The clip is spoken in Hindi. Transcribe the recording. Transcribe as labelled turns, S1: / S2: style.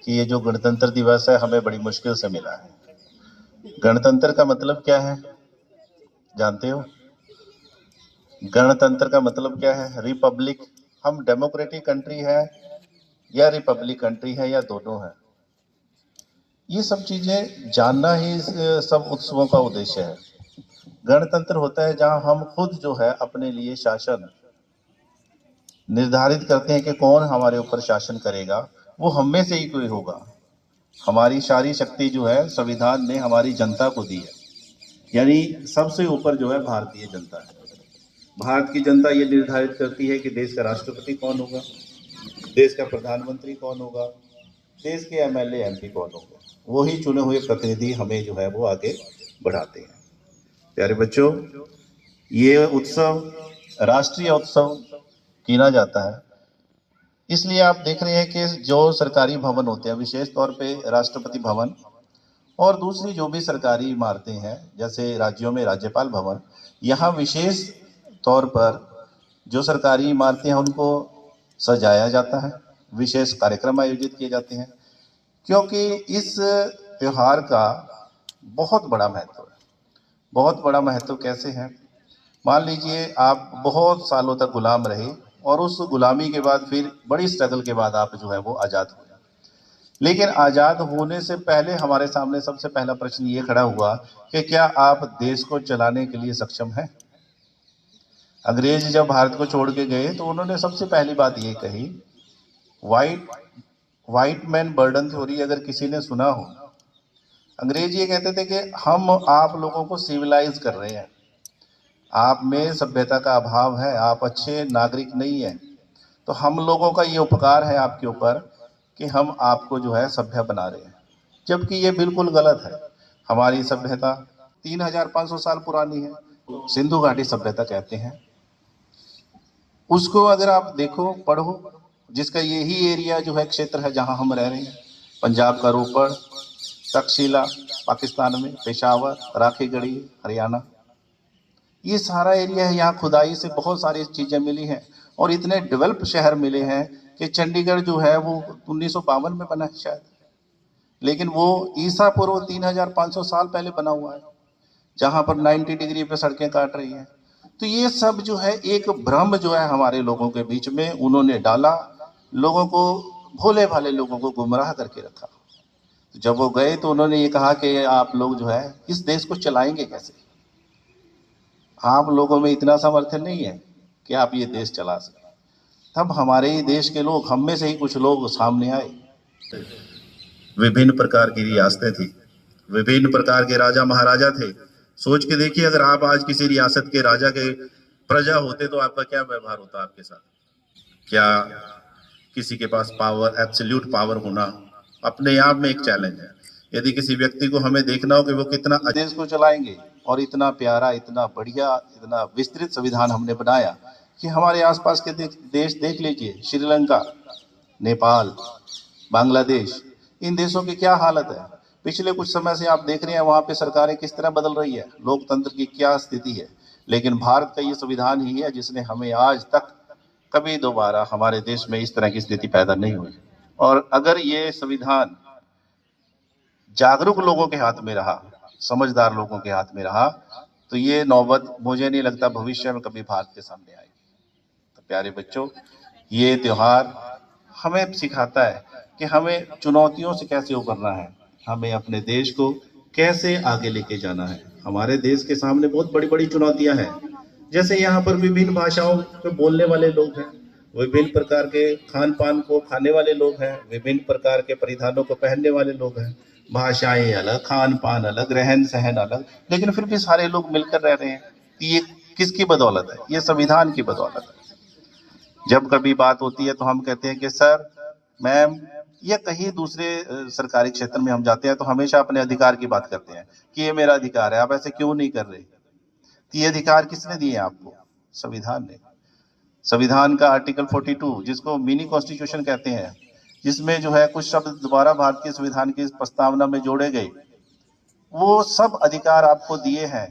S1: कि ये जो गणतंत्र दिवस है हमें बड़ी मुश्किल से मिला है। गणतंत्र का मतलब क्या है जानते हो? गणतंत्र का मतलब क्या है? रिपब्लिक। हम डेमोक्रेटिक कंट्री है या रिपब्लिक कंट्री है या दोनों है? ये सब चीजें जानना ही इस सब उत्सवों का उद्देश्य है। गणतंत्र होता है जहां हम खुद जो है अपने लिए शासन निर्धारित करते हैं कि कौन हमारे ऊपर शासन करेगा। वो हम में से ही कोई होगा। हमारी सारी शक्ति जो है संविधान ने हमारी जनता को दी है, यानी सबसे ऊपर जो है भारतीय जनता है। भारत की जनता ये निर्धारित करती है कि देश का राष्ट्रपति कौन होगा, देश का प्रधानमंत्री कौन होगा, देश के एमएलए एमपी कौन होगा। वही चुने हुए प्रतिनिधि हमें जो है वो आगे बढ़ाते हैं। प्यारे बच्चों, ये उत्सव राष्ट्रीय उत्सव गिना जाता है। इसलिए आप देख रहे हैं कि जो सरकारी भवन होते हैं, विशेष तौर पे राष्ट्रपति भवन और दूसरी जो भी सरकारी इमारतें हैं, जैसे राज्यों में राज्यपाल भवन, यहाँ विशेष तौर पर जो सरकारी इमारतें हैं उनको सजाया जाता है, विशेष कार्यक्रम आयोजित किए जाते हैं, क्योंकि इस त्योहार का बहुत बड़ा महत्व है। बहुत बड़ा महत्व कैसे है? मान लीजिए आप बहुत सालों तक गुलाम रहे और उस गुलामी के बाद फिर बड़ी स्ट्रगल के बाद आप जो है वो आज़ाद हुए। लेकिन आज़ाद होने से पहले हमारे सामने सबसे पहला प्रश्न ये खड़ा हुआ कि क्या आप देश को चलाने के लिए सक्षम हैं? अंग्रेज जब भारत को छोड़ के गए तो उन्होंने सबसे पहली बात ये कही, व्हाइट मैन बर्डन थ्योरी अगर किसी ने सुना हो। अंग्रेज ये कहते थे कि हम आप लोगों को सिविलाइज कर रहे हैं, आप में सभ्यता का अभाव है, आप अच्छे नागरिक नहीं हैं, तो हम लोगों का ये उपकार है आपके ऊपर कि हम आपको जो है सभ्य बना रहे हैं। जबकि ये बिल्कुल गलत है। हमारी सभ्यता 3500 साल पुरानी है, सिंधु घाटी सभ्यता कहते हैं उसको। अगर आप देखो पढ़ो, जिसका यही एरिया जो है क्षेत्र है जहां हम रह रहे हैं, पंजाब का रोपड़, तक्षशिला पाकिस्तान में, पेशावर, राखीगढ़ी हरियाणा, ये सारा एरिया है। यहाँ खुदाई से बहुत सारी चीजें मिली हैं और इतने डेवलप शहर मिले हैं कि चंडीगढ़ जो है वो 1952 में बना है शायद, लेकिन वो ईसा पूर्व 3500 साल पहले बना हुआ है, जहां पर 90 डिग्री पे सड़कें काट रही हैं। तो ये सब जो है एक भ्रम जो है हमारे लोगों के बीच में उन्होंने डाला, लोगों को, भोले भाले लोगों को गुमराह करके रखा। तो जब वो गए तो उन्होंने ये कहा कि आप लोग जो है इस देश को चलाएंगे कैसे? आप लोगों में इतना सामर्थ्य नहीं है कि आप ये देश चला सकें। तब हमारे ही देश के लोग, हम में से ही कुछ लोग सामने आए। विभिन्न प्रकार की रियासतें थी, विभिन्न प्रकार के राजा महाराजा थे। सोच के देखिए, अगर आप आज किसी रियासत के राजा के प्रजा होते तो आपका क्या व्यवहार होता आपके साथ? क्या किसी के पास पावर, एब्सोल्यूट पावर होना अपने आप में एक चैलेंज है। यदि किसी व्यक्ति को हमें देखना हो कि वो कितना देश को चलाएंगे, और इतना प्यारा, इतना बढ़िया, इतना विस्तृत संविधान हमने बनाया कि हमारे आसपास के देश देख लीजिए, श्रीलंका, नेपाल, बांग्लादेश, इन देशों की क्या हालत है। पिछले कुछ समय से आप देख रहे हैं वहां पे सरकारें किस तरह बदल रही है, लोकतंत्र की क्या स्थिति है। लेकिन भारत का ये संविधान ही है जिसने हमें आज तक कभी दोबारा हमारे देश में इस तरह की स्थिति पैदा नहीं हुई। और अगर ये संविधान जागरूक लोगों के हाथ में रहा, समझदार लोगों के हाथ में रहा, तो ये नौबत मुझे नहीं लगता भविष्य में कभी भारत के सामने आएगी। तो प्यारे बच्चों, ये त्योहार हमें सिखाता है कि हमें चुनौतियों से कैसे उबरना है, हमें अपने देश को कैसे आगे लेके जाना है। हमारे देश के सामने बहुत बड़ी बड़ी चुनौतियां हैं, जैसे यहाँ पर विभिन्न भाषाओं को बोलने वाले लोग हैं, विभिन्न प्रकार के खान पान को खाने वाले लोग हैं, विभिन्न प्रकार के परिधानों को पहनने वाले लोग हैं। भाषाएं अलग, खान पान अलग, रहन सहन अलग, लेकिन फिर भी सारे लोग मिलकर रह रहे हैं। ये किसकी बदौलत है? ये संविधान की बदौलत है। जब कभी बात होती है तो हम कहते हैं कि सर, मैम, या कहीं दूसरे सरकारी क्षेत्र में हम जाते हैं तो हमेशा अपने अधिकार की बात करते हैं कि ये मेरा अधिकार है, आप ऐसे क्यों नहीं कर रहे? तो ये अधिकार किसने दिए आपको? संविधान ने। संविधान का आर्टिकल 42, जिसको मिनी कॉन्स्टिट्यूशन कहते हैं, जिसमें जो है कुछ शब्द दोबारा भारतीय संविधान की प्रस्तावना में जोड़े गए, वो सब अधिकार आपको दिए हैं